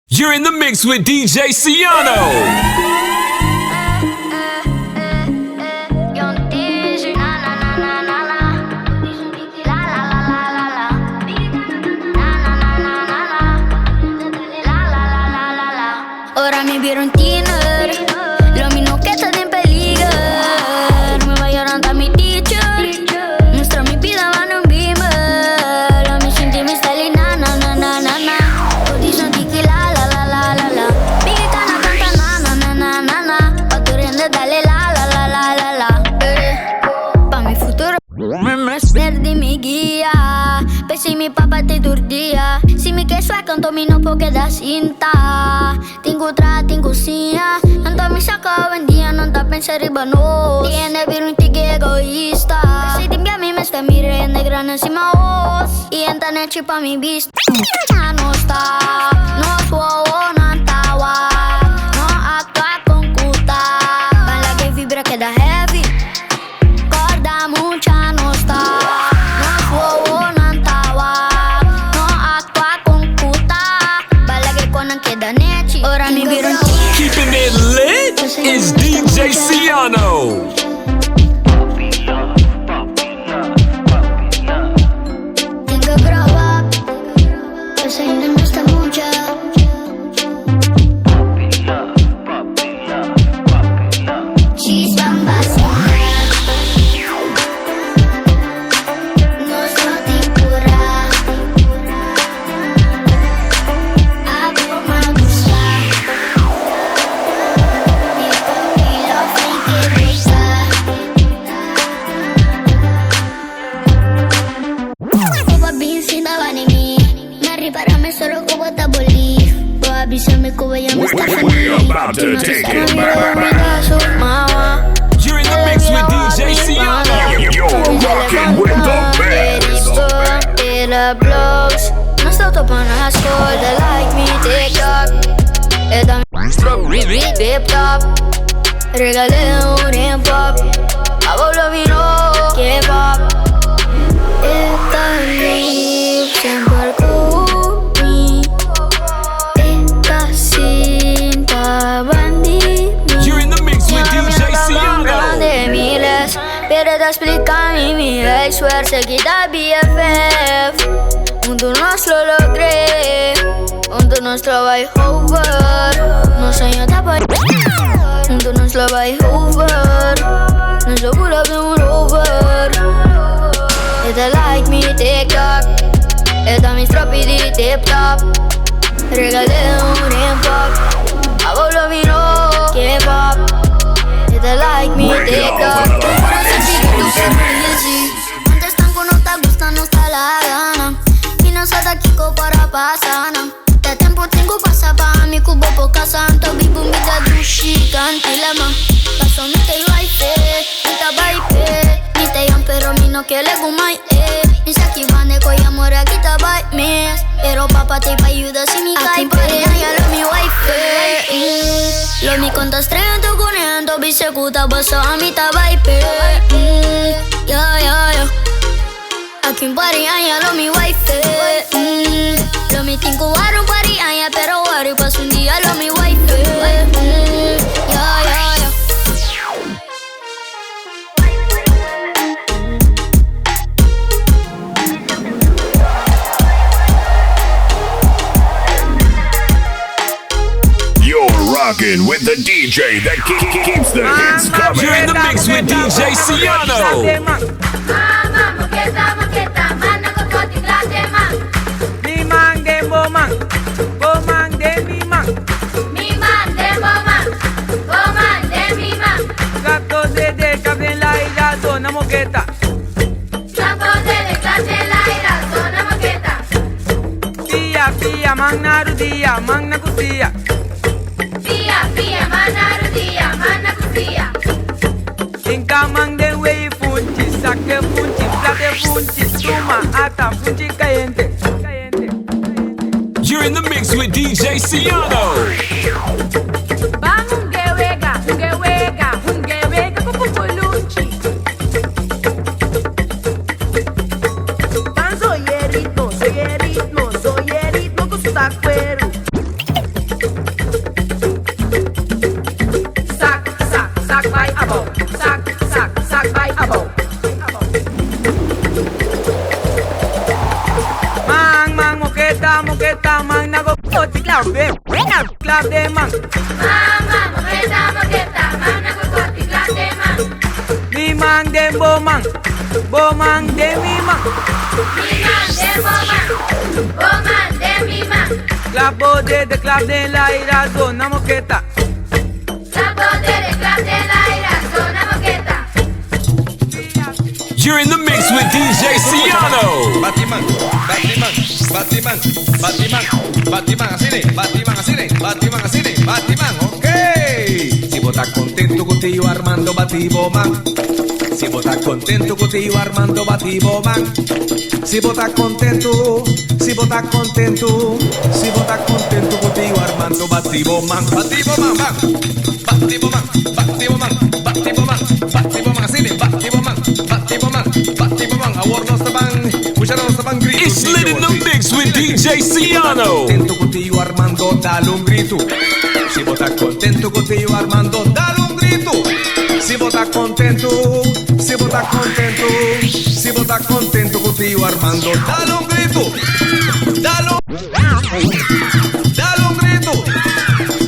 You're in the mix with DJ Ciano. Ora mi vieron tiner, lo mío que está en peligro. Me vayan a mi teacher, nuestra mi vida va en un beamer. Lo mi sentí mi style na na na na na na. Audition tiki la la la la la la. Biggie cana canta na na na na na na. Pa' tu rende dale la la la la la la. Pa' mi futuro me perdi mi guía. Pensi mi papà te turdia. Si mi che suai canto mi no poche da cinta. Tinggu tra, tinggu sia. Nanto mi saka vendia, non ta pensare banos. Tiene bir un tigre egoista. Si ti mi me sta mi rende grande si ma os. Y enta ne chipa mi bist. No sta, no suovo nantawa. No actua con cuta. Balla che vibra che da heavy. Corda mucha no sta. No suovo nantawa. No actua con cuta. Balla che con anche da neci. Ora mi viro in Keeping it lit is DJ Ciano. Tengo grow up, pues ahí no me está mucha. She's bambasina. No soy pura. Abo me gusta. Y lo friki gusta. Kuba binsi davani mi. Nari para me solo kuba taboli. Kuba bisa me kuba ya me We're about to take it back. You're in the mix with DJ Ciano. You're rocking with the best. The blogs. Non sto toppando a scuola like me TikTok. E da mi tip top. Regale un hip hop. A volo vino K-pop. E da lì sempre cumi. E da cinta bandini. You're in the mix with DJ Ciano. De miles, pero te explicarmi mi swear se quita BFF. Juntos nos lo logré, juntos nos trabajo over. No sé yo tapa, juntos nos lo vai over. Nos lo pull up de un over. Esta like mi TikTok, esta mi stroppy di tip top. Regalé un hip hop, a volo vino K-pop. Te like me, TikTok. Pero si chiquito que me easy. Antes tanto no te gusta, no está la gana. Y no se da kiko para pasana. De tempo tengo pasa pa' mi cubo por casa. Anto vivo mi da dushi, cantila man. Paso mi te wife, mi ta baipe. Mi te yan pero mi no que le gumai mi sa ki vane ko ya mora ki ta bai mes. Pero papá te pa ayuda si mi kai pare ya lo mi wife. Lo mi contas 30 conento bisecuta baso a mi ta baipe. Ya ya ya. Aquí en pari ya lo mi wife. Lo mi tinko waru pari ya pero waru pas un día lo mi wife. Ya ya ya. Rocking with the DJ that keeps the hits coming. You're in the mix with DJ Ciano. Mi man dembo man, go man de mi man. Mi man dembo man, go man de mi man. Gato se deja en la isla zona moqueta. Gato se deja en la isla zona moqueta. Pia pia man narudia, man nakutia. Pia mana kutia. Inka man de wey funchi, sake funchi, plate funchi, suma ata funchi cayente. You're You're in the mix with DJ Ciano. Bang ungewega kupupulunchi. Tan soy el ritmo con su tacuero. Sac by abo, sac by abo. Mang moqueta, mang nago koti clap de mang. Moqueta, mang nago koti clap de mang. Mi mang dem bo mang dem mi mang. Mi mang dem bo mang dem mi mang. Clap de la ira zona moqueta. Clap de la ira zona moqueta. You're in the mix with DJ Ciano. Batiman, así, Batiman, ok. Si vos estás contento contigo armando batibo man. Si vos estás contento contigo armando batibo man. Si vos estás contento contigo armando batibo man. Batibo man, ahora no estaban, escucharon, no estaban gritos. It's lit in the mix with DJ Ciano. Contento contigo armando, dale un grito. Si vos estás contento contigo armando, dale un grito. Si vos estás contento contigo armando, dale un grito. Dale un grito.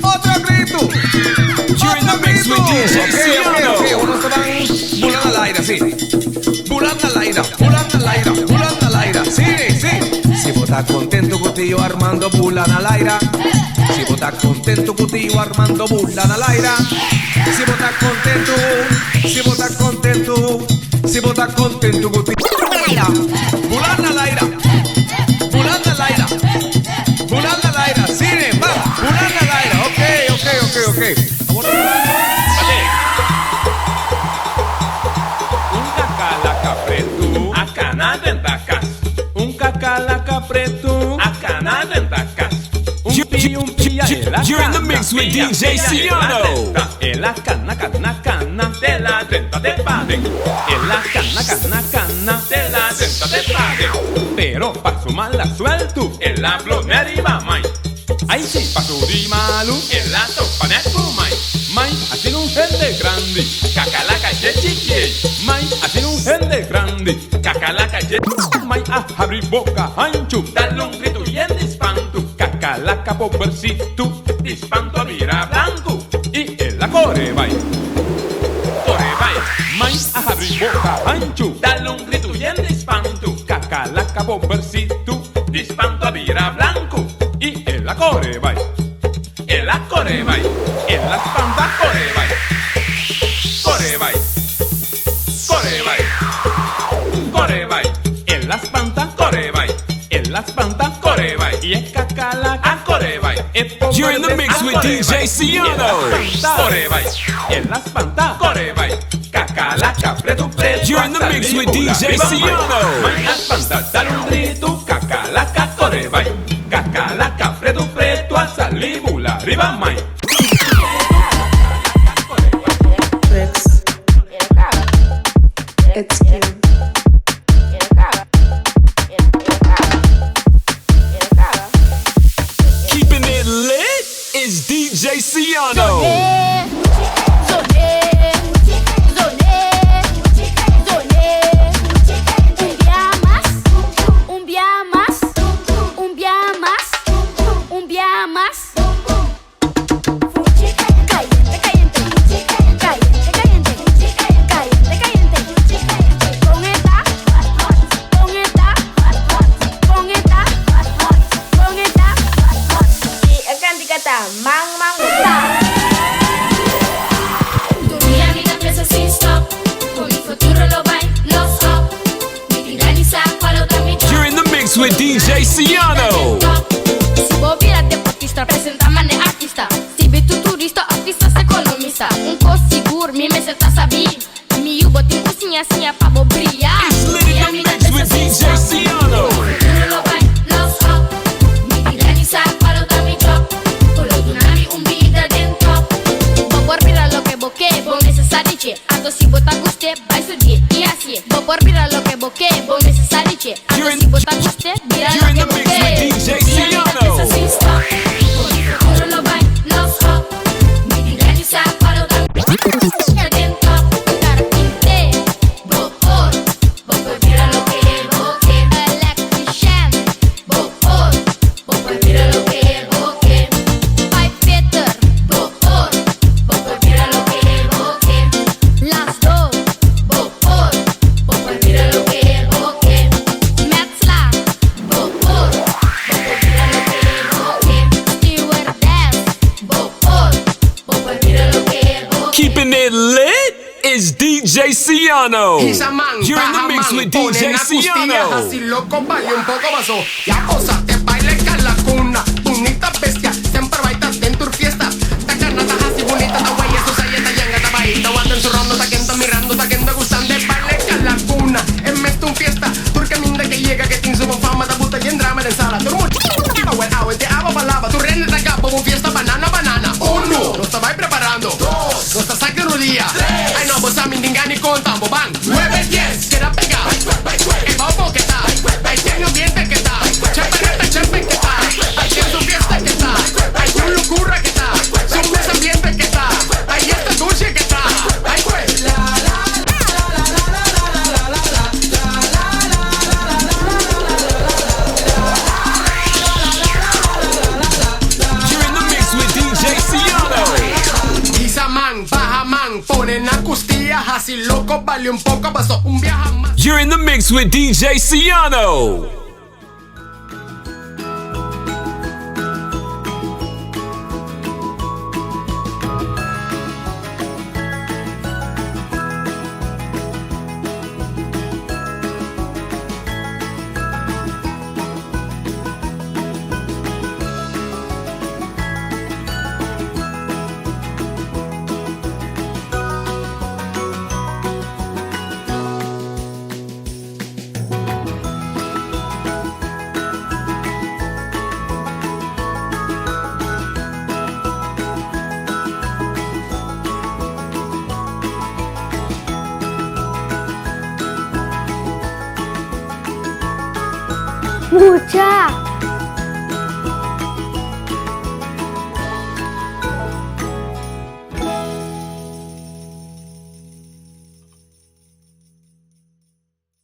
Otro grito. You're in the mix with DJ Ciano. Ok, uno estaban volando al aire, sí. Volando al aire, sí. Si vos estás contento contigo armando, bulan al aire. Si vos estás contento contigo armando, bulan al aire. Si vos estás contento contigo, bulan al aire. Sí, va, bulan al aire. Ok. Un cacalaca preto, a canada en tacas. You're in the mix with DJ Ciano. En la cana de la tenta de padre. En la cana de la tenta de padre. Pero pa' su mala suelto, en la blome arriba, mai. Ay sí, pa' su di malu, en la topa de tu mai. Mai, así un gente grande, cacalaca ye chiqui. Mai, así un gente grande, cacalaca ye. Mai, a abrir boca ancho, dale un grito y en dispanto. Cacalaca pobrecito, dispanto a mira blanco. Y en la core vai. Mai, a abrir boca ancho, dale un grito y en dispanto. Cacalaca pobrecito, dispanto a mira blanco. Y en la core vai. En la core vai. En la espanta core vai. Core vai. En la espanta core vai. En la espanta core vai. Y es cacalaca core vai. You're in the mix with DJ Ciano. Core vai. En la espanta core vai. Cacalaca preto. You're in the mix with DJ Ciano. Mai la espanta dale un grito. Cacalaca core vai. Cacalaca preto a salibula arriba mai. It's cute. Keeping it lit is DJ Ciano. Un día más. Tu vida empieza sin stop. Con mi futuro lo va lo stop. Mi finaliza para otra mitad. You're in the mix with DJ Ciano. Subo vida deportista, presentame de artista. Si vi tu turista, artista se economista. Un co-sigur, mi meseta sabi. Mi yubo tem cozinha assim pra brilhar. It's lit in the mix with DJ Ciano. Mi futuro lo va lo stop. Mi finaliza DJ Ciano. Isamán, You're in the mix with DJ Ciano. Así loco, vale un poco vaso. Ya cosa, te baile con la cuna. Bonita bestia, siempre baitas en tu fiesta. Ta canata así bonita, ta guay, eso se yeta, yanga, ta baita. Guanta encerrando, ta quenta mirando, ta quenta gustando. Baile con la cuna, en mes tu fiesta. Porque minda que llega, que tin subo fama, ta puta y en drama, en sala. Tu mucho, te hago palabra. Tu reina ta capo, un fiesta, banana, banana. Uno, no estaba preparando. Dos, no estás sacando día. Ay no, vos a mi dingani con tambo, van. 9, 10, queda pegado. El bobo que está, hay quien ambiente que está. Chaparreta, chepe que está. Hay quien su fiesta que está. Hay quien locura que está. Son mes ambiente que está. Hay esta dulce que está. Ay pues. You're in the mix with DJ Ciano. Isamán, Bajaman, ponen a costillas así loco, vale un poco, pasó un viaje más. You're in the mix with DJ Ciano. Mucha.